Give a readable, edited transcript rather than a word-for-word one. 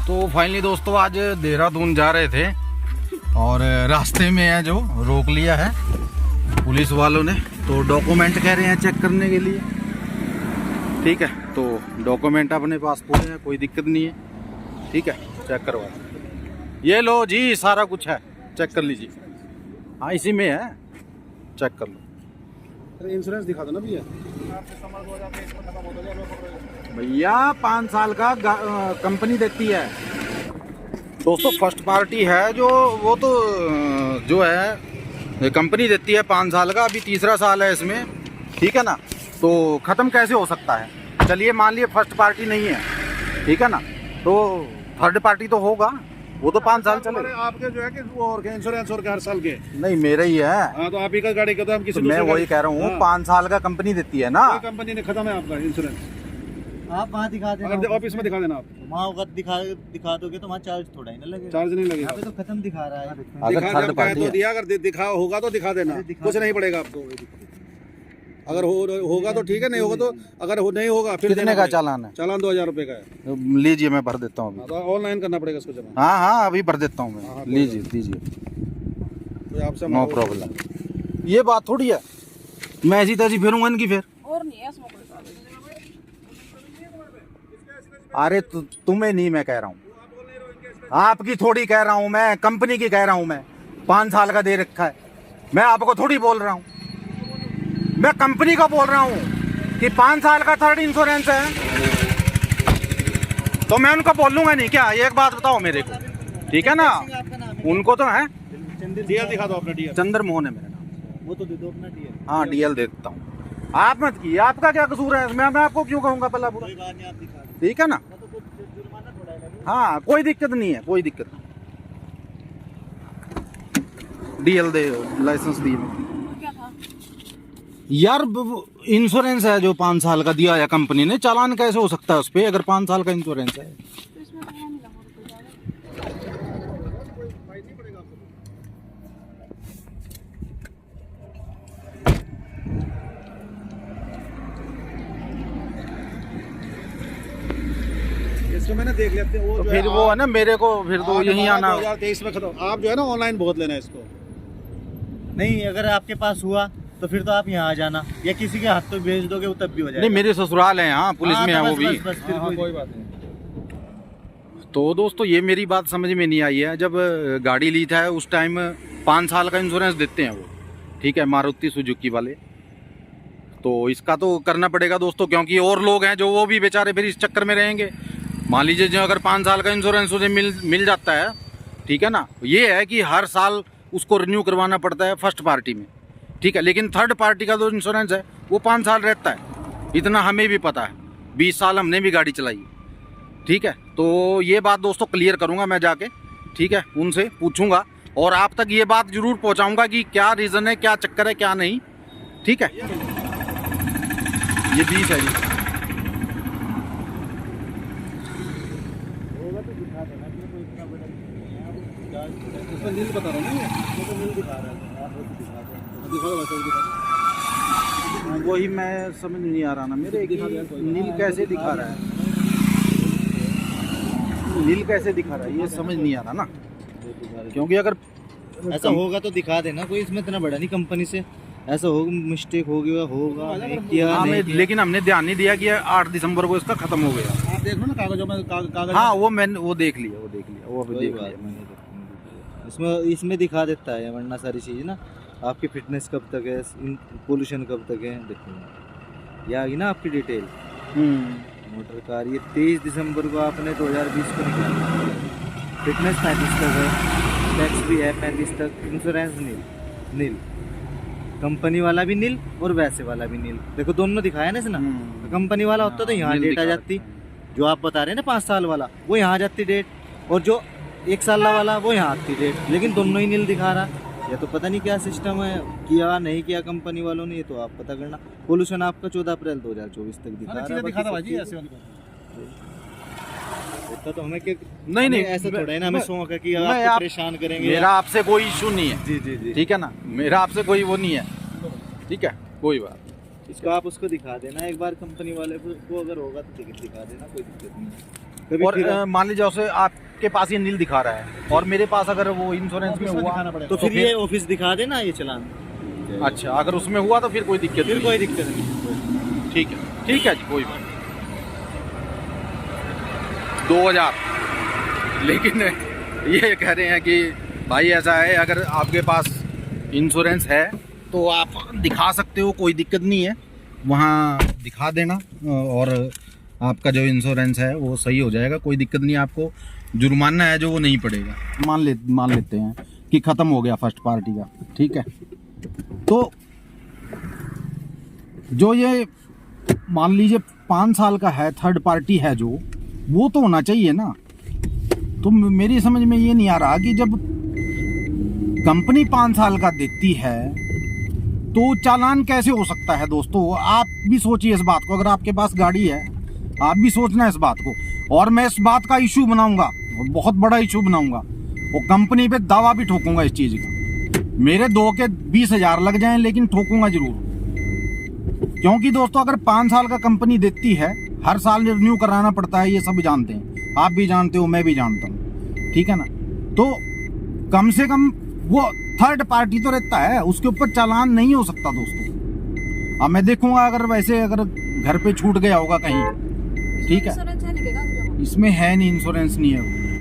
तो फाइनली दोस्तों आज देहरादून जा रहे थे और रास्ते में है जो रोक लिया है पुलिस वालों ने। तो डॉक्यूमेंट कह रहे हैं चेक करने के लिए। ठीक है, तो डॉक्यूमेंट अपने पास पूरे हैं, कोई दिक्कत नहीं है। ठीक है, चेक करवा ये लो जी, सारा कुछ है, चेक कर लीजिए। हाँ इसी में है, चेक कर लो। इंश्योरेंस दिखा दो ना भैया। भैया 5 साल का कंपनी देती है दोस्तों। फर्स्ट पार्टी है जो वो तो जो है कंपनी देती है 5 साल का, अभी तीसरा साल है इसमें। ठीक है ना, तो ख़त्म कैसे हो सकता है? चलिए मान लिए फर्स्ट पार्टी नहीं है, ठीक है ना, तो थर्ड पार्टी तो होगा, वो तो 5 साल चले। आपके जो है कि वो और के इंश्योरेंस और के हर साल के नहीं मेरा ही है। हाँ, तो आप ही का गाड़ी का, तो हम किसी तो मैं वही कह रहा हूँ, 5 साल का कंपनी देती है ना। कंपनी ने खत्म है आपका इंश्योरेंस। आप वहाँ दिखा देना, अगर ऑफिस में दिखा देना आप। वहाँ होगा दिखा दोगे तो वहाँ चार्ज थोड़ा ही ना लगेगा। चार्ज नहीं लगेगा। यहाँ पे तो खत्म दिखा रहा है। अगर थर्ड पार्टी तो दिया, अगर दिखा होगा तो दिखा देना, कुछ नहीं पड़ेगा आपको। अगर होगा तो ठीक है, नहीं होगा तो अगर नहीं होगा फिर कितने का चालान है? चालान 2000 रुपए का है। लीजिए, मैं भर देता हूँ अभी। ऑनलाइन करना पड़ेगा इसको जमा। हाँ हाँ अभी भर देता हूँ मैं। हाँ, लीजिए दीजिए, तो आपसे नो प्रॉब्लम। ये बात थोड़ी है मैं ऐसी तैसी फिरूंगा इनकी फिर। और नहीं है इसमें कोई सा। अरे तुम्हें नहीं मैं कह रहा हूँ, आपकी थोड़ी कह रहा हूँ मैं, कंपनी की कह रहा हूँ मैं। 5 साल का दे रखा है, मैं आपको थोड़ी बोल रहा हूँ, मैं कंपनी का बोल रहा हूँ कि 5 साल का थर्ड इंश्योरेंस है। तो मैं उनको बोल लूंगा नहीं क्या? एक बात बताओ मेरे को, ठीक है ना? उनको तो है। डीएल दिखा दो अपना। डीएल चंद्र मोहन है मेरा नाम। वो तो दे दो अपना डीएल। हाँ डीएल दे देता हूँ। आप मत कीजिए, आपका क्या कसूर है? मैं आपको क्यों कहूँगा पहला बुरा? कोई बात नहीं, आप दिखा दो। ठीक है ना? तो कुछ जुर्माना थोड़ा ही लगेगा। हाँ कोई दिक्कत नहीं है, कोई दिक्कत नहीं। डीएल दे, लाइसेंस दिए क्या था? यार। इंश्योरेंस है जो 5 साल का दिया है कंपनी ने, चालान कैसे हो सकता है उस पर अगर 5 साल का इंश्योरेंस है? तो इसमें तो है नहीं लगा कोई ज्यादा। इसको मैंने देख लिया। वो तो जो फिर वो है ना मेरे को फिर तो यही आना। 2023 में खत्म। आप जो है ना ऑनलाइन बहुत लेना है इसको। नहीं, अगर आपके पास हुआ तो फिर तो आप यहाँ आ जाना, या किसी के हाथ तो भेज दोगे, वो तब भी हो जाएगा। नहीं मेरे ससुराल है, हाँ पुलिस में है वो भी। बस फिर कोई बात नहीं। तो दोस्तों ये मेरी बात समझ में नहीं आई है। जब गाड़ी ली था उस टाइम 5 साल का इंश्योरेंस देते हैं वो, ठीक है, मारुति सुजुकी वाले। तो इसका तो करना पड़ेगा दोस्तों, क्योंकि और लोग हैं जो वो भी बेचारे फिर इस चक्कर में रहेंगे। मान लीजिए जो अगर 5 साल का इंश्योरेंस उसे मिल जाता है, ठीक है ना, ये है कि हर साल उसको रिन्यू करवाना पड़ता है फर्स्ट पार्टी में, ठीक है। लेकिन थर्ड पार्टी का जो इंश्योरेंस है वो 5 साल रहता है, इतना हमें भी पता है। 20 साल हमने भी गाड़ी चलाई, ठीक है। तो ये बात दोस्तों क्लियर करूंगा मैं जाके, ठीक है, उनसे पूछूंगा और आप तक ये बात जरूर पहुंचाऊंगा कि क्या रीज़न है, क्या चक्कर है, क्या नहीं, ठीक है। ये 20 है जी। होगा तो दिखा देना, इसमें कोई इतना बड़ा नहीं है। आप चार्ज इसका नील बता रहा हूँ ना। वो तो नहीं दिखा रहा है, आप वो तो दिखा दो। दिखा दो वैसे ही दिखा दो। वही मैं समझ नहीं आ रहा ना मेरे कि नील कैसे दिखा रहा है, नील कैसे दिखा रहा है, ये समझ नहीं आ रहा ना। क्योंकि अगर ऐसा होगा तो दिखा देना, कोई इसमें इतना बड़ा नहीं कंपनी से। ऐसा होगा, मिस्टेक हो गया होगा, नहीं किया हाँ, नहीं किया। लेकिन हमने ध्यान नहीं दिया कि 8 दिसंबर को इसका खत्म हो गया। आप देख लो ना कागजों में, कागज। हाँ वो मैंने वो देख लिया, वो अभी कोई देख बात लिया। नहीं, इसमें दिखा देता है, वरना सारी चीज़ ना, आपकी फिटनेस कब तक है, पोल्यूशन कब तक है, देखो ये आ गई ना आपकी डिटेल। मोटर कार ये 23 दिसंबर को आपने 2020 को निकाला। फिटनेस 35 तक है, टैक्स भी है 35 तक, इंश्योरेंस नील, कंपनी वाला भी नील और वैसे वाला भी नील। देखो दोनों दिखाया ना इसने। तो कंपनी वाला होता तो यहाँ नील डेट आ दिखा जाती, जो आप बता रहे हैं ना 5 साल वाला, वो यहाँ आ जाती डेट, और जो 1 साल वाला वो यहाँ आती डेट। लेकिन दोनों ही नील दिखा रहा, या तो पता नहीं क्या सिस्टम है, किया नहीं किया कंपनी वालों ने, ये तो आप पता करना। पोल्यूशन आपका 14 अप्रैल 2024 तक दिखा रहा है। दिखा दो भाजी ऐसे वाली। होता तो हमें नहीं नहीं ऐसा थोड़ा है ना, हमें शौक है कि मैं आपको आप- परेशान करेंगे। मेरा आपसे कोई इशू नहीं है, जी जी जी, ठीक है ना, मेरा आपसे कोई वो नहीं है, ठीक है, कोई बात। इसको आप उसको दिखा देना एक बार, कंपनी वाले को अगर होगा तो दिखा देना, कोई दिक्कत नहीं है। कभी और फिर मान लीजिए उसे आपके पास ये नील दिखा रहा है और मेरे पास अगर वो इंश्योरेंस में हुआ तो फिर ये ऑफिस दिखा देना ये चलान। अच्छा, अगर उसमें हुआ तो फिर कोई दिक्कत फिर नहीं। कोई दिक्कत नहीं। ठीक है जी, कोई बात नहीं। 2000, लेकिन ये कह रहे हैं कि भाई ऐसा है, अगर आपके पास इंश्योरेंस है तो आप दिखा सकते हो, कोई दिक्कत नहीं है, वहाँ दिखा देना और आपका जो इंश्योरेंस है वो सही हो जाएगा, कोई दिक्कत नहीं है। आपको जुर्माना है जो वो नहीं पड़ेगा। मान लेते हैं कि ख़त्म हो गया फर्स्ट पार्टी का, ठीक है, तो जो ये मान लीजिए 5 साल का है, थर्ड पार्टी है जो, वो तो होना चाहिए ना। तो मेरी समझ में ये नहीं आ रहा कि जब कंपनी 5 साल का देती है तो चालान कैसे हो सकता है। दोस्तों आप भी सोचिए इस बात को, अगर आपके पास गाड़ी है आप भी सोचना इस बात को। और मैं इस बात का इशू बनाऊंगा, बहुत बड़ा इशू बनाऊंगा, वो कंपनी पे दावा भी ठोकूंगा इस चीज का। मेरे 2 के 20,000 लग जाएं लेकिन ठोकूंगा जरूर। क्योंकि दोस्तों अगर 5 साल का कंपनी देती है, हर साल रिन्यू कराना पड़ता है, ये सब जानते हैं, आप भी जानते हो, मैं भी जानता हूँ, ठीक है ना। तो कम से कम वो थर्ड पार्टी तो रहता है, उसके ऊपर चालान नहीं हो सकता दोस्तों। अब मैं देखूंगा अगर वैसे अगर घर पे छूट गया होगा कहीं, ठीक है, इंश्योरेंस है नहीं क्या? इसमें है नहीं, इंश्योरेंस नहीं है वो।